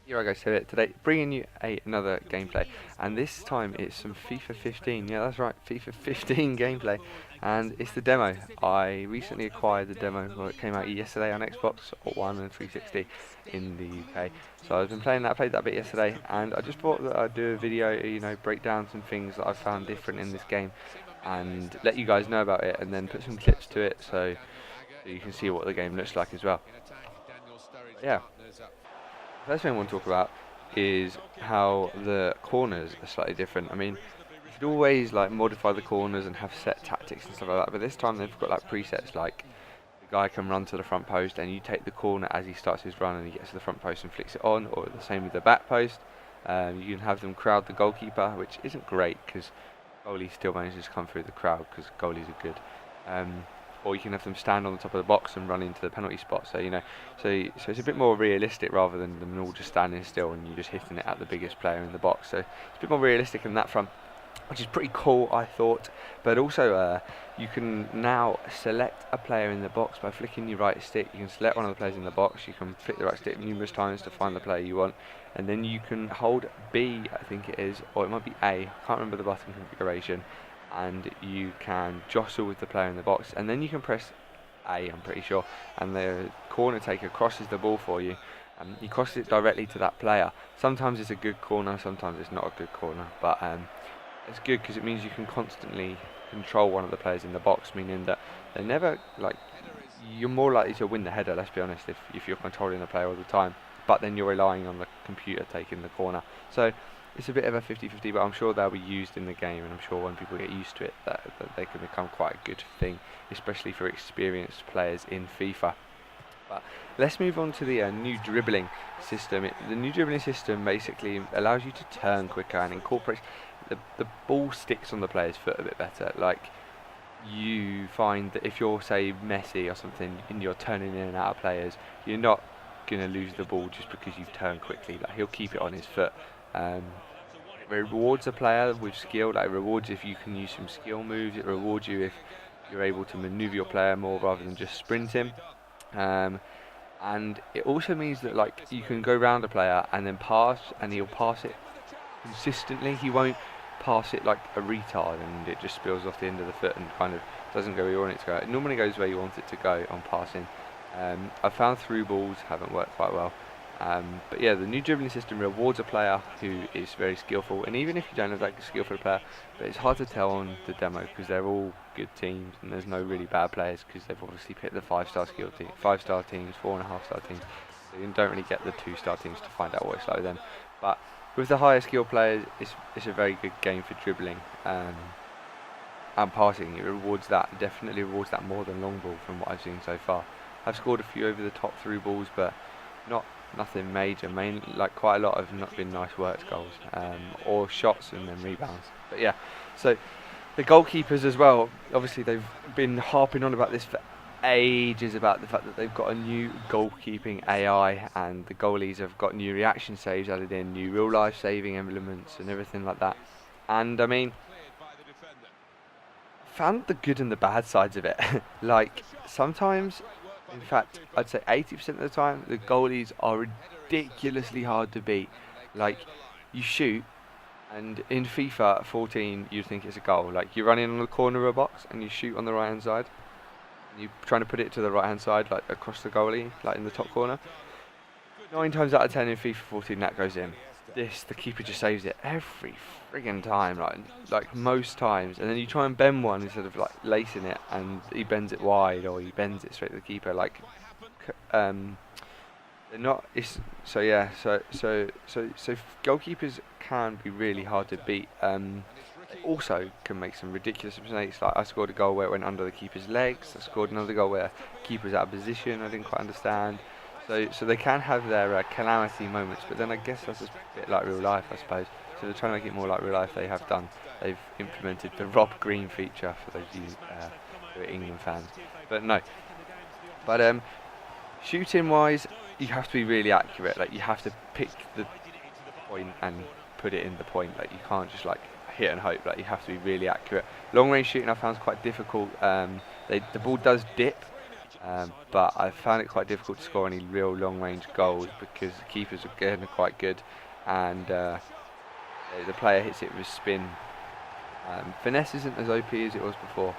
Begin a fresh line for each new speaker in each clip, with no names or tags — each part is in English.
Here I go, so today bringing you another gameplay, and this time it's some FIFA 15. Yeah, that's right, FIFA 15 gameplay, and it's the demo. I recently acquired the demo. Well, it came out yesterday on Xbox One and 360 in the UK. So I've been playing that. I played that a bit yesterday, and I just thought that I'd do a video, break down some things that I've found different in this game, and let you guys know about it, and then put some clips to it so you can see what the game looks like as well. Yeah. First thing I want to talk about is how the corners are slightly different. I mean, you could always like modify the corners and have set tactics and stuff like that, but this time they've got like presets like the guy can run to the front post and you take the corner as he starts his run and he gets to the front post and flicks it on, or the same with the back post. You can have them crowd the goalkeeper, which isn't great because goalie still manages to come through the crowd because goalies are good. Or you can have them stand on the top of the box and run into the penalty spot. So so it's a bit more realistic rather than them all just standing still and you just hitting it at the biggest player in the box. So it's a bit more realistic in that front, which is pretty cool, I thought. But also, you can now select a player in the box by flicking your right stick. You can select one of the players in the box. You can flick the right stick numerous times to find the player you want, and then you can hold B, I think it is, or it might be A. I can't remember the button configuration. And you can jostle with the player in the box, and then you can press A, I'm pretty sure, and the corner taker crosses the ball for you. He crosses it directly to that player. Sometimes it's a good corner, sometimes it's not a good corner, but it's good because it means you can constantly control one of the players in the box, meaning that they never, like, you're more likely to win the header, let's be honest, if you're controlling the player all the time, but then you're relying on the computer taking the corner. So it's a bit of a 50-50, but I'm sure they'll be used in the game, and I'm sure when people get used to it that they can become quite a good thing, especially for experienced players in FIFA. But let's move on to the new dribbling system. The new dribbling system basically allows you to turn quicker and incorporates the ball sticks on the player's foot a bit better. Like, you find that if you're, say, Messi or something, and you're turning in and out of players, you're not going to lose the ball just because you've turned quickly. Like, he'll keep it on his foot. It rewards a player with skill. Like, it rewards if you can use some skill moves. It rewards you if you're able to maneuver your player more rather than just sprint him. And it also means that, like, you can go round a player and then pass, and he'll pass it consistently. He won't pass it like a retard and it just spills off the end of the foot and kind of doesn't go where you want it to go. It normally goes where you want it to go on passing. I found through balls haven't worked quite well. But yeah, the new dribbling system rewards a player who is very skillful, and even if you don't have that skillful player, but it's hard to tell on the demo because they're all good teams and there's no really bad players because they've obviously picked the 5-star skill team, 5-star teams, 4.5-star teams, so you don't really get the 2-star teams to find out what it's like with them. But with the higher skill players, it's a very good game for dribbling and passing. It rewards that, definitely rewards that more than long ball from what I've seen so far. I've scored a few over the top through balls, but nothing major. Like, quite a lot have not been nice worked goals, or shots and then rebounds. But yeah, so the goalkeepers as well. Obviously, they've been harping on about this for ages, about the fact that they've got a new goalkeeping AI, and the goalies have got new reaction saves added in, new real life saving elements and everything like that. And I mean, found the good and the bad sides of it. Like, sometimes, in fact, I'd say 80% of the time, the goalies are ridiculously hard to beat. Like, you shoot, and in FIFA 14, you'd think it's a goal. Like, you're running on the corner of a box, and you shoot on the right-hand side. And you're trying to put it to the right-hand side, like, across the goalie, like, in the top corner. 9 times out of 10 in FIFA 14, that goes in. The keeper just saves it every friggin' time, like most times. And then you try and bend one instead of, like, lacing it, and he bends it wide, or he bends it straight to the keeper. Like, they're not. It's so yeah. So goalkeepers can be really hard to beat. They also can make some ridiculous mistakes. Like, I scored a goal where it went under the keeper's legs. I scored another goal where the keeper was out of position. I didn't quite understand. So they can have their calamity moments, but then I guess that's a bit like real life, I suppose. So they're trying to make it more like real life. They've implemented the Rob Green feature for those who are England fans. But no. But shooting wise, you have to be really accurate. Like, you have to pick the point and put it in the point. Like, you can't just, like, hit and hope. Like, you have to be really accurate. Long range shooting I found is quite difficult. The ball does dip. but I found it quite difficult to score any real long-range goals because the keepers are getting quite good, and the player hits it with spin. Finesse isn't as OP as it was before.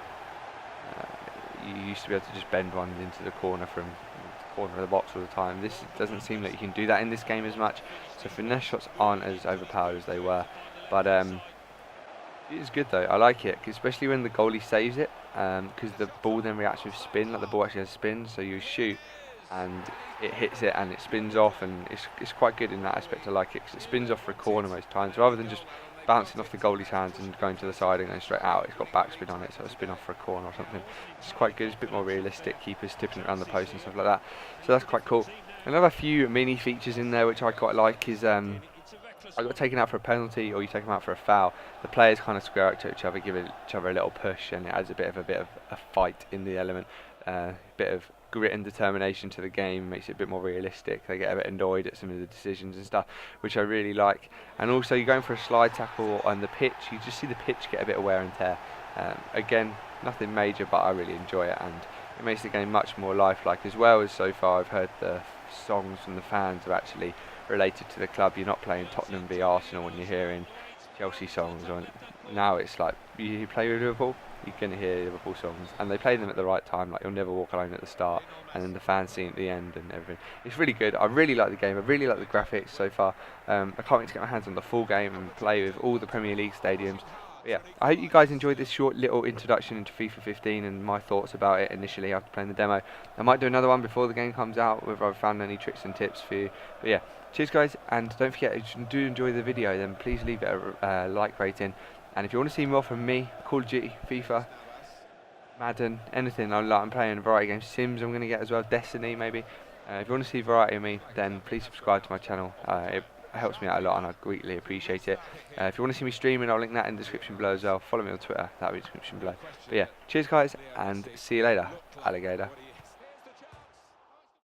You used to be able to just bend one into the corner from the corner of the box all the time. This doesn't seem like you can do that in this game as much, so finesse shots aren't as overpowered as they were. But it's good though, I like it, especially when the goalie saves it, because the ball then reacts with spin, like the ball actually has spin, so you shoot and it hits it and it spins off, and it's quite good in that aspect. I like it because it spins off for a corner most times, rather than just bouncing off the goalie's hands and going to the side and going straight out. It's got backspin on it, so it'll spin off for a corner or something. It's quite good, it's a bit more realistic, keepers tipping it around the post and stuff like that, so that's quite cool. Another few mini features in there which I quite like is I got taken out for a penalty, or you take them out for a foul. The players kind of square up to each other, give each other a little push, and it adds a bit of a fight in the element, a bit of grit and determination to the game, makes it a bit more realistic. They get a bit annoyed at some of the decisions and stuff, which I really like. And also, you're going for a slide tackle on the pitch, you just see the pitch get a bit of wear and tear. Again, nothing major, but I really enjoy it, and it makes the game much more lifelike as well. As so far I've heard the songs from the fans are actually related to the club. You're not playing Tottenham v Arsenal when you're hearing Chelsea songs, or now it's like you play with Liverpool, you're going to hear Liverpool songs, and they play them at the right time, like You'll Never Walk Alone at the start, and then the fans sing at the end and everything. It's really good. I really like the game, I really like the graphics so far. I can't wait to get my hands on the full game and play with all the Premier League stadiums. But yeah, I hope you guys enjoyed this short little introduction into FIFA 15 and my thoughts about it initially after playing the demo. I might do another one before the game comes out, whether I've found any tricks and tips for you. But yeah, cheers guys, and don't forget, if you do enjoy the video, then please leave it a like rating. And if you want to see more from me, Call of Duty, FIFA, Madden, anything, I'm playing a variety of games. Sims I'm going to get as well, Destiny maybe. If you want to see variety of me, then please subscribe to my channel. It helps me out a lot and I greatly appreciate it. If you want to see me streaming, I'll link that in the description below as well. Follow me on Twitter, that'll be in the description below. But yeah, cheers guys, and see you later, alligator.